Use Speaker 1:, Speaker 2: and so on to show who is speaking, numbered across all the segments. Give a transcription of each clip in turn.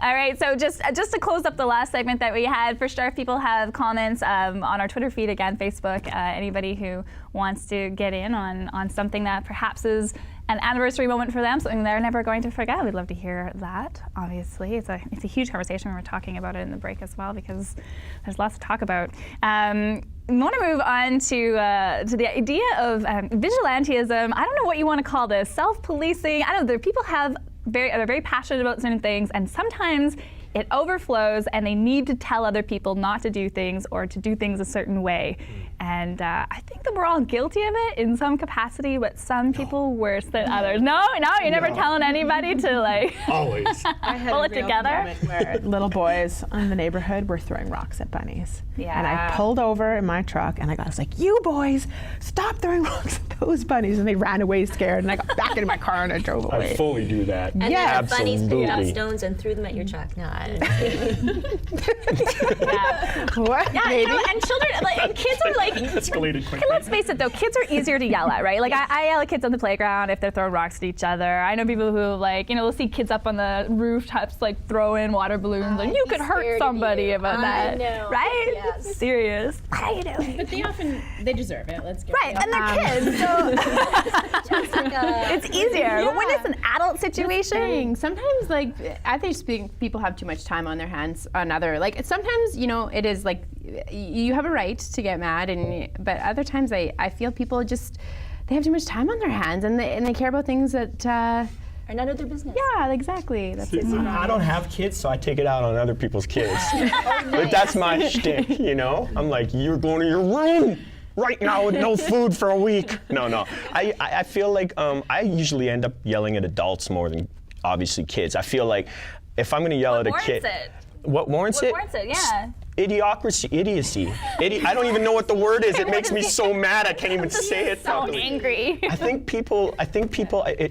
Speaker 1: All right, so just to close up the last segment that we had, for sure, if people have comments on our Twitter feed, again, Facebook, anybody who wants to get in on something that perhaps is an anniversary moment for them, something they're never going to forget, we'd love to hear that, obviously. It's a huge conversation. We were talking about it in the break as well, because there's lots to talk about. I want to move on to the idea of vigilantism. I don't know what you want to call this, self-policing. I don't know, people are very passionate about certain things, and sometimes it overflows and they need to tell other people not to do things or to do things a certain way. And I think that we're all guilty of it in some capacity, but some people worse than others. No, you're never telling anybody to
Speaker 2: always
Speaker 1: pull it together.
Speaker 3: Moment where little boys in the neighborhood were throwing rocks at bunnies.
Speaker 1: Yeah.
Speaker 3: And I pulled over in my truck and I was like, "You boys, stop throwing rocks at those bunnies!" And they ran away scared. And I got back into my car and I drove away.
Speaker 2: I fully do that.
Speaker 4: And
Speaker 3: Yeah,
Speaker 4: then the bunnies picked up
Speaker 2: absolutely.
Speaker 4: stones and threw them at your truck. No, I don't
Speaker 3: What?
Speaker 1: Yeah,
Speaker 3: Maybe?
Speaker 1: and children, and kids are
Speaker 2: Escalated quickly.
Speaker 1: let's face it though, kids are easier to yell at, right? I yell at kids on the playground if they're throwing rocks at each other. I know people who they'll see kids up on the rooftops throwing water balloons, and you could hurt somebody about that.
Speaker 4: I know.
Speaker 1: Right?
Speaker 4: Yes.
Speaker 1: Serious. How you doing?
Speaker 5: But they deserve it. Let's get
Speaker 1: Right, and they're kids, so it's easier. But when it's an adult situation,
Speaker 5: Sometimes, I think people have too much time on their hands on other. Sometimes, it is you have a right to get mad, but other times I feel people just they have too much time on their hands, and they care about things that.
Speaker 4: are none of their business.
Speaker 5: Yeah, exactly. That's
Speaker 2: See, I don't have kids, so I take it out on other people's kids. But that's my shtick, I'm like, you're going to your room right now with no food for a week. No. I feel like I usually end up yelling at adults more than obviously kids. I feel like if I'm going to yell at a kid. What warrants it?
Speaker 1: What warrants it? Yeah.
Speaker 2: Idiocy. I don't even know what the word is. It makes me so mad I can't even say it
Speaker 1: So
Speaker 2: properly.
Speaker 1: angry.
Speaker 2: I think people,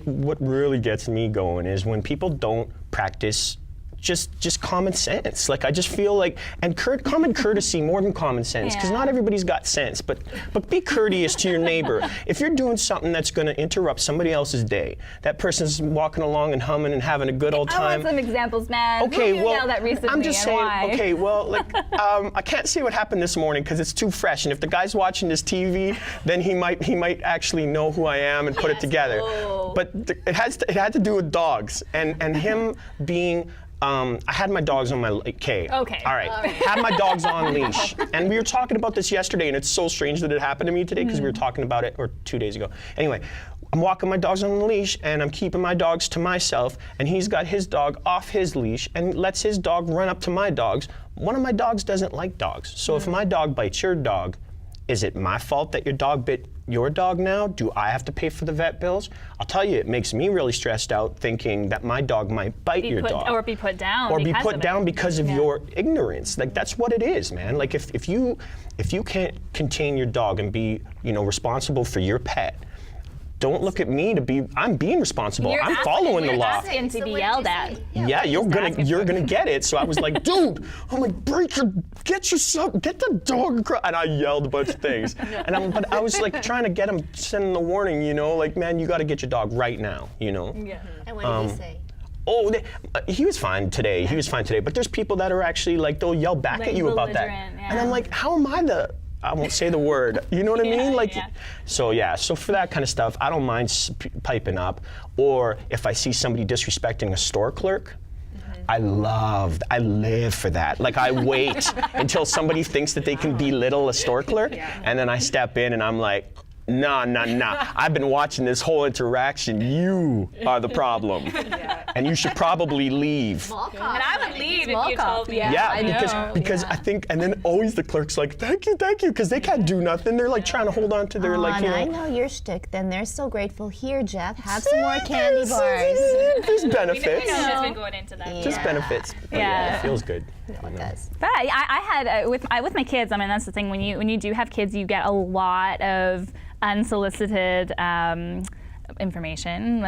Speaker 2: what really gets me going is when people don't practice just common sense. I just feel like, and common courtesy more than common sense, because not everybody's got sense, but be courteous to your neighbor. If you're doing something that's going to interrupt somebody else's day, that person's walking along and humming and having a good old
Speaker 1: I
Speaker 2: time.
Speaker 1: want some examples, man.
Speaker 2: Okay,
Speaker 1: Who you
Speaker 2: well,
Speaker 1: yelled at recently
Speaker 2: I'm just
Speaker 1: and
Speaker 2: saying,
Speaker 1: why?
Speaker 2: okay, well, I can't say what happened this morning because it's too fresh, and if the guy's watching this TV, then he might actually know who I am and put it together.
Speaker 1: Oh.
Speaker 2: But it had to do with dogs, and him being, I had my dogs on my, okay. All right. Had my dogs on leash. And we were talking about this yesterday, and it's so strange that it happened to me today because we were talking about it, or 2 days ago. Anyway, I'm walking my dogs on the leash, and I'm keeping my dogs to myself, and he's got his dog off his leash and lets his dog run up to my dogs. One of my dogs doesn't like dogs. So if my dog bites your dog, is it my fault that your dog bit your dog now? Do I have to pay for the vet bills? I'll tell you, it makes me really stressed out thinking that my dog might bite your dog.
Speaker 1: Or be put down.
Speaker 2: Or be
Speaker 1: because
Speaker 2: put
Speaker 1: of
Speaker 2: down
Speaker 1: it.
Speaker 2: because of your ignorance. That's what it is, man. If you can't contain your dog and be, responsible for your pet, don't look at me I'm being responsible. I'm following the law.
Speaker 1: You're asking to be yelled at.
Speaker 2: Yeah, you're gonna get it. So I was like, dude, I'm like, get the dog across. And I yelled a bunch of things. But I was trying to get him, sending the warning, man, you got to get your dog right now,
Speaker 4: Yeah. And what did he say?
Speaker 2: Oh, he was fine today. But there's people that are actually they'll yell back at you about that.
Speaker 1: belligerent,
Speaker 2: And I'm like, how am I I won't say the word. You know what I mean?
Speaker 1: yeah.
Speaker 2: So for that kind of stuff, I don't mind piping up. Or if I see somebody disrespecting a store clerk, I live for that. I wait until somebody thinks that they can belittle a store clerk, and then I step in and I'm like, nah. I've been watching this whole interaction. You are the problem. And you should probably leave.
Speaker 1: And I would leave if you told me.
Speaker 2: Yeah, because I think, and then always the clerk's like, thank you, because they can't do nothing. They're trying to hold on to their
Speaker 6: I know your shtick. Then they're so grateful. Here, Jeff, have some more candy bars.
Speaker 2: There's benefits.
Speaker 1: We know she's been going into that.
Speaker 2: Just benefits. But yeah, it feels good.
Speaker 6: It does.
Speaker 1: But I had with my kids. I mean, that's the thing. When you do have kids, you get a lot of unsolicited information,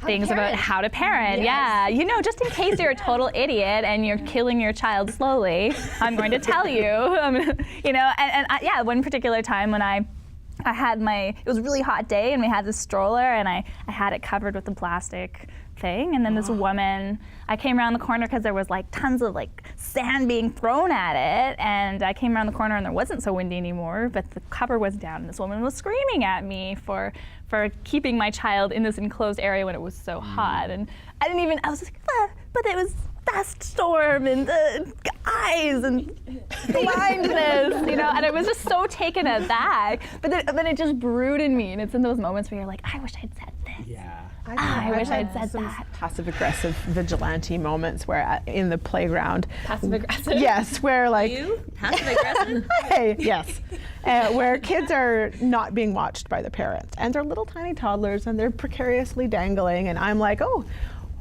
Speaker 1: things about how to parent. Yes. Yeah, just in case you're a total idiot and you're killing your child slowly, I'm going to tell you. One particular time when I had it was a really hot day and we had this stroller and I had it covered with a plastic thing. And then this woman, I came around the corner because there was like tons of like sand being thrown at it. And I came around the corner and there wasn't so windy anymore, but the cover was down. And this woman was screaming at me for keeping my child in this enclosed area when it was so hot. And I was like, but it was dust storm and the eyes and blindness, you know, and I was just so taken aback. But then it just brewed in me, and it's in those moments where you're like, I wish I'd said this.
Speaker 2: Yeah.
Speaker 1: I wish I'd said
Speaker 3: some
Speaker 1: that.
Speaker 3: Passive-aggressive vigilante moments where in the playground.
Speaker 5: Passive-aggressive?
Speaker 3: Yes, where like.
Speaker 4: You? Passive-aggressive?
Speaker 3: Hey, yes. Where kids are not being watched by the parents, and they're little tiny toddlers, and they're precariously dangling, and I'm like, oh,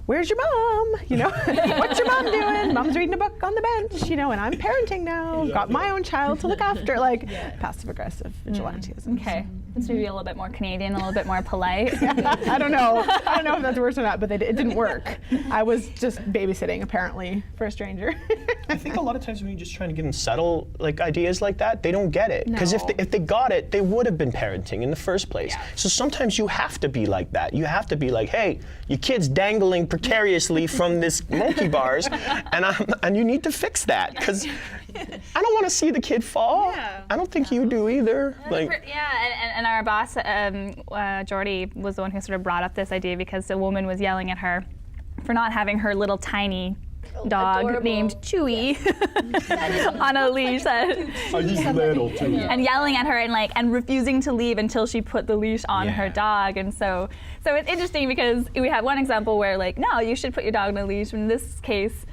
Speaker 3: where's your mom? You know, what's your mom doing? Mom's reading a book on the bench, you know, and I'm parenting now. Got my own child to look after. Like passive-aggressive vigilantism.
Speaker 1: Okay, it's maybe a little bit more Canadian, a little bit more polite.
Speaker 3: I don't know. I don't know if that's worse or not, but it didn't work. I was just babysitting, apparently, for a stranger.
Speaker 2: I think a lot of times when you're just trying to get them settle like ideas like that, they don't get it. Because if they got it, they would have been parenting in the first place. Yeah. So sometimes you have to be like that. You have to be like, hey, your kid's dangling precariously from this monkey bars, and you need to fix that. Because I don't want to see the kid fall. Yeah. I don't think you do either.
Speaker 1: And our boss, Jordy, was the one who sort of brought up this idea because the woman was yelling at her for not having her little tiny dog named Chewy on a leash.
Speaker 2: He's little too.
Speaker 1: And yelling at her and refusing to leave until she put the leash on her dog. And so it's interesting because we have one example where like, no, you should put your dog on a leash. In this case,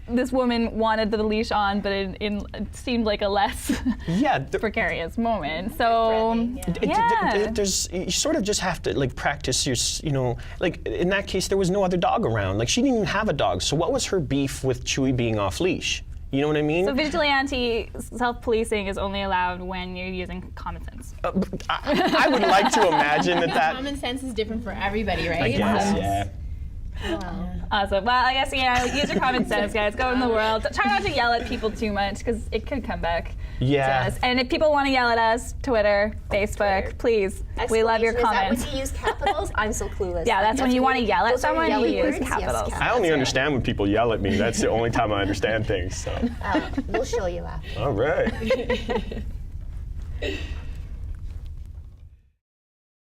Speaker 1: this woman wanted the leash on, but it seemed like a less precarious moment. So
Speaker 2: you sort of just have to like practice your, you know, like in that case there was no other dog around. Like she didn't even have a dog. So what was her beef with Chewy being off leash? You know what I mean?
Speaker 1: So vigilante self-policing is only allowed when you're using common sense.
Speaker 2: I would like to imagine that.
Speaker 5: Common sense is different for everybody, right?
Speaker 2: I guess, yeah.
Speaker 1: Wow. Awesome. Well, I guess, use your common sense, guys. Go in the world. Try not to yell at people too much, because it could come back to us. And if people want to yell at us, Twitter, Facebook, please. We love your comments.
Speaker 4: Is that when you use capitals? I'm so clueless.
Speaker 1: Yeah, that's when you want to yell at someone, you use capitals.
Speaker 2: I only understand when people yell at me. That's the only time I understand things. So.
Speaker 4: We'll show you after.
Speaker 2: All right.